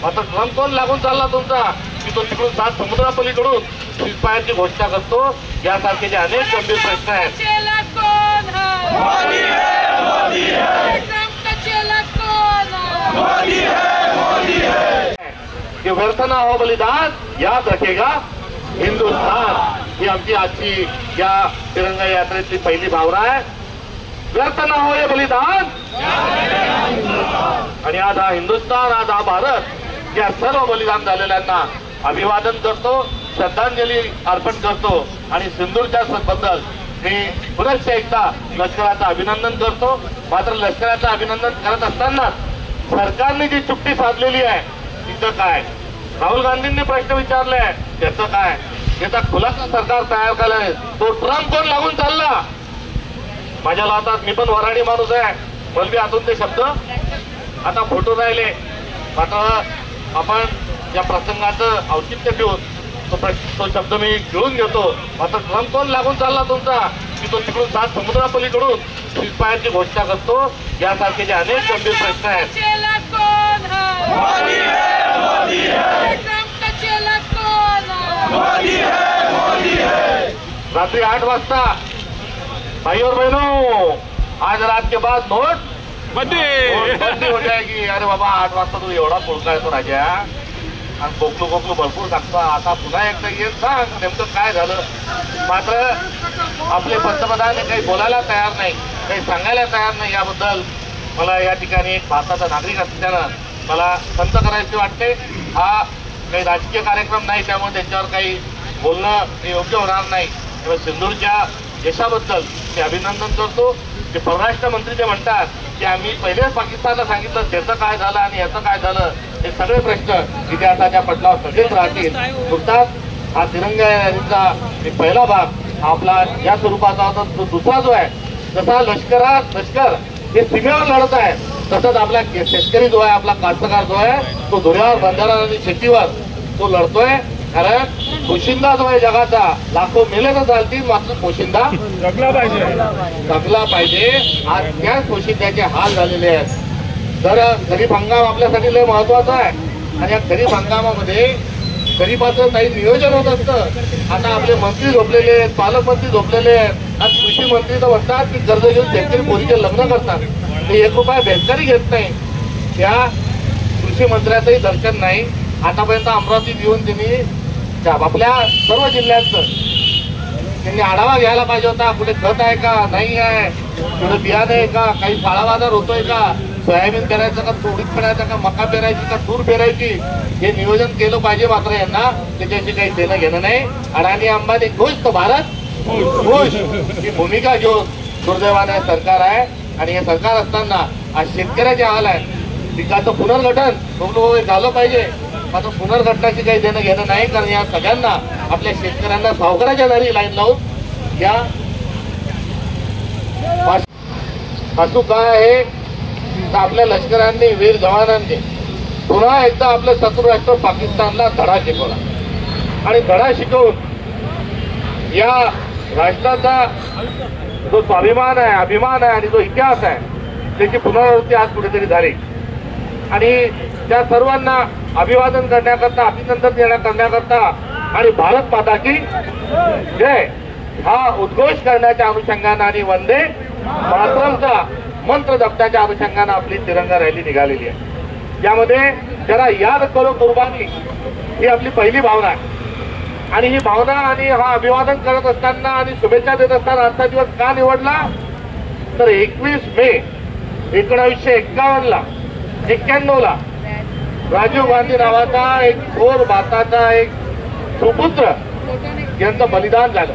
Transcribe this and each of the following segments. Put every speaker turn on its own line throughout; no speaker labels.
आता ड्रम कोण लागून चालला तुमचा की तो तिकडून 7 समुद्रापलीकडून सीजफायरची घोषणा करतो। यासारखे जे अनेक गंभीर प्रश्न आहेत। ये व्यर्थ ना हो बलिदान याद रखेगा हिंदुस्तान, ही आमची आजची या तिरंगा यात्रेतली पहिली भावना आहे। व्यर्थ ना हो ये बलिदान, आणि आज हा हिंदुस्तान, आज हा भारत या सर्व बलिदान झालेल्यांना अभिवादन करतो, श्रद्धांजली अर्पण करतो। आणि सिंदूरच्या बद्दल मी पुनश्च एकदा लष्कराचं अभिनंदन करतो। मात्र लष्कराचं अभिनंदन करत असताना सरकारने जी चुक्ती साधलेली आहे तिचं काय, राहुल गांधींनी प्रश्न विचारले त्याचं काय, याचा खुलासा सरकार तयार केलाय। तो ट्रम्प कोण लागून चालला, माझ्या लावतात, मी पण वराडी माणूस आहे, मला आतून ते शब्द आता फोटो राहिले। मात्र आपण या प्रसंगाचं औचित्य ठेवून तो शब्द मी गिळून घेतो। मात्र ट्रम्प कोण लागून चालला तुमचा की तो तिकडून 7 समुद्रापलीकडून सीजफायरची घोषणा करतो। यासारखे जे अनेक गंभीर प्रश्न आहेत। रात्रि 8 वाजता भाई और बहनों, आज रात के बाद नोट बंदी हो जाएगी। अरे बाबा 8 वाजता तू एवढा पुळका येतो राजा आणि गोकलू भरपूर सांगतो। आता पुन्हा एकदा येत सांग नेमकं काय झालं। मात्र आपले पंतप्रधान काही बोलायला तयार नाही, काही सांगायला तयार नाही। याबद्दल मला या ठिकाणी एक भारताचा नागरिक असल्यानं मला संत करायची वाटते। हा काही राजकीय कार्यक्रम नाही, त्यामुळे त्यांच्यावर काही बोलणं योग्य होणार नाही। तेव्हा सिंदूरच्या यशाबद्दल मी अभिनंदन करतो। ते परराष्ट्र मंत्री जे म्हणतात की आम्ही पहिलेच पाकिस्तानला सांगितलं त्याचं काय झालं आणि याचं काय झालं, हे सगळे प्रश्न इतिहासाच्या पटलावर सगळेच राहतील। नुकताच हा तिरंगा यात्रेचा पहिला भाग आपला या स्वरूपाचा होता। तो दुसरा जो आहे, जसा लष्कर हे सीमेवर लढत आहे, तसंच आपला शेतकरी जो आहे, आपला कास्तकार जो आहे, तो धुऱ्यावर, बंजारा आणि शेतीवर तो लढतोय। कारण पोशिंदा जो आहे जगाचा, लाखो मेले तर चालतील, मात्र पोशिंदा जगला पाहिजे। आज त्याच पोशिंद्याचे हाल झालेले आहेत। तर खरीप हंगाम आपल्यासाठी लय महत्वाचा आहे आणि या खरीप हंगामामध्ये खरीपाचं काही नियोजन होत असतं। आता आपले मंत्री झोपलेले आहेत, पालकमंत्री झोपलेले आहेत, आज कृषी मंत्री तर म्हणतात की कर्ज घेऊन शेतकरी पोरीचे लग्न करतात, ते 1 रुपया बेकारी घेत नाही। त्या कृषी मंत्र्याचंही दर्शन नाही। आतापर्यंत अमरावतीत येऊन त्यांनी आपल्या सर्व जिल्ह्यांचं त्यांनी आढावा घ्यायला पाहिजे होता। कुठे खत आहे का, नाही आहे, कुठे बियाणे आहे का, काही काळा बाजार होतोय का, सोयाबीन पेरायचं का, तोडीत पेरायचं का, मका पेरायची का, तूर पेरायची, हे नियोजन केलं पाहिजे। मात्र यांना त्याच्याशी काही देणं घेणं नाही। अडाणी अंबानी खुश तो भारत खुश, ही भूमिका घेऊन दुर्दैवाने सरकार आहे। आणि हे सरकार असताना आज शेतकऱ्याचे हाल आहे। पिकाचं पुनर्गठन झालं पाहिजे, मात्र पुनर्गठनाची काही देणं घेणं नाही। कारण या सगळ्यांना, आपल्या शेतकऱ्यांना सावकाराच्या दारी लाईन लावून या हसू काय आहे तर आपल्या लष्करांनी, वीर जवानांनी पुन्हा एकदा आपलं शत्रू राष्ट्र पाकिस्तानला धडा शिकवला। आणि धडा शिकवून या राष्ट्राचा जो स्वाभिमान आहे, अभिमान आहे आणि जो इतिहास आहे, त्याची पुनरावृत्ती आज कुठेतरी झाली। आणि त्या सर्वांना अभिवादन करण्याकरता, अभिनंदन करण्याकरता आणि भारत माता की जय हा उद्घोष करण्याच्या अनुषंगाने आणि वंदे मातरमचा मंत्र जपण्याच्या अनुषंगाने आपली तिरंगा रॅली निघालेली आहे। यामध्ये जरा याद करो कुर्बानी, ही आपली पहिली भावना आहे। आणि ही भावना आणि हा अभिवादन करत असताना आणि शुभेच्छा देत असताना आजचा दिवस का निवडला तर 21 मे 1951 ला 91 ला राजीव गांधी नावाचा एक थोर भारताचा एक सुपुत्र यांचं बलिदान झालं।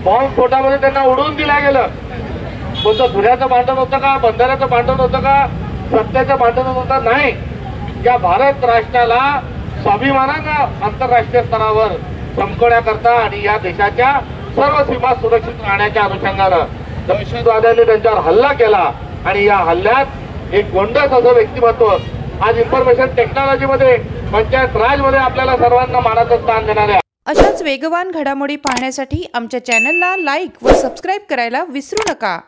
बॉम्ब स्फोटामध्ये त्यांना उडवून दिलं गेलं। कोणतं धुऱ्याचं भांडण होतं का, बंधाऱ्याचं भांडण होतं का, सत्याचं भांडण होतं नाही। या भारत राष्ट्राला स्वाभिमानानं आंतरराष्ट्रीय स्तरावर चमकवण्याकरता आणि या देशाच्या सर्व सीमा सुरक्षित राहण्याच्या अनुषंगानं दहशतवाद्यांनी त्यांच्यावर हल्ला केला। आणि या हल्ल्यात एक गोंडस असं व्यक्तिमत्व आज इन्फॉर्मेशन टेक्नॉलॉजीमध्ये, पंचायत राजमध्ये आपल्याला सर्वांना मानाचं स्थान देणार आहे।
अशाच वेगवान घडामोडी पाहण्यासाठी आमच्या चॅनलला लाईक व सबस्क्राईब करायला विसरू नका।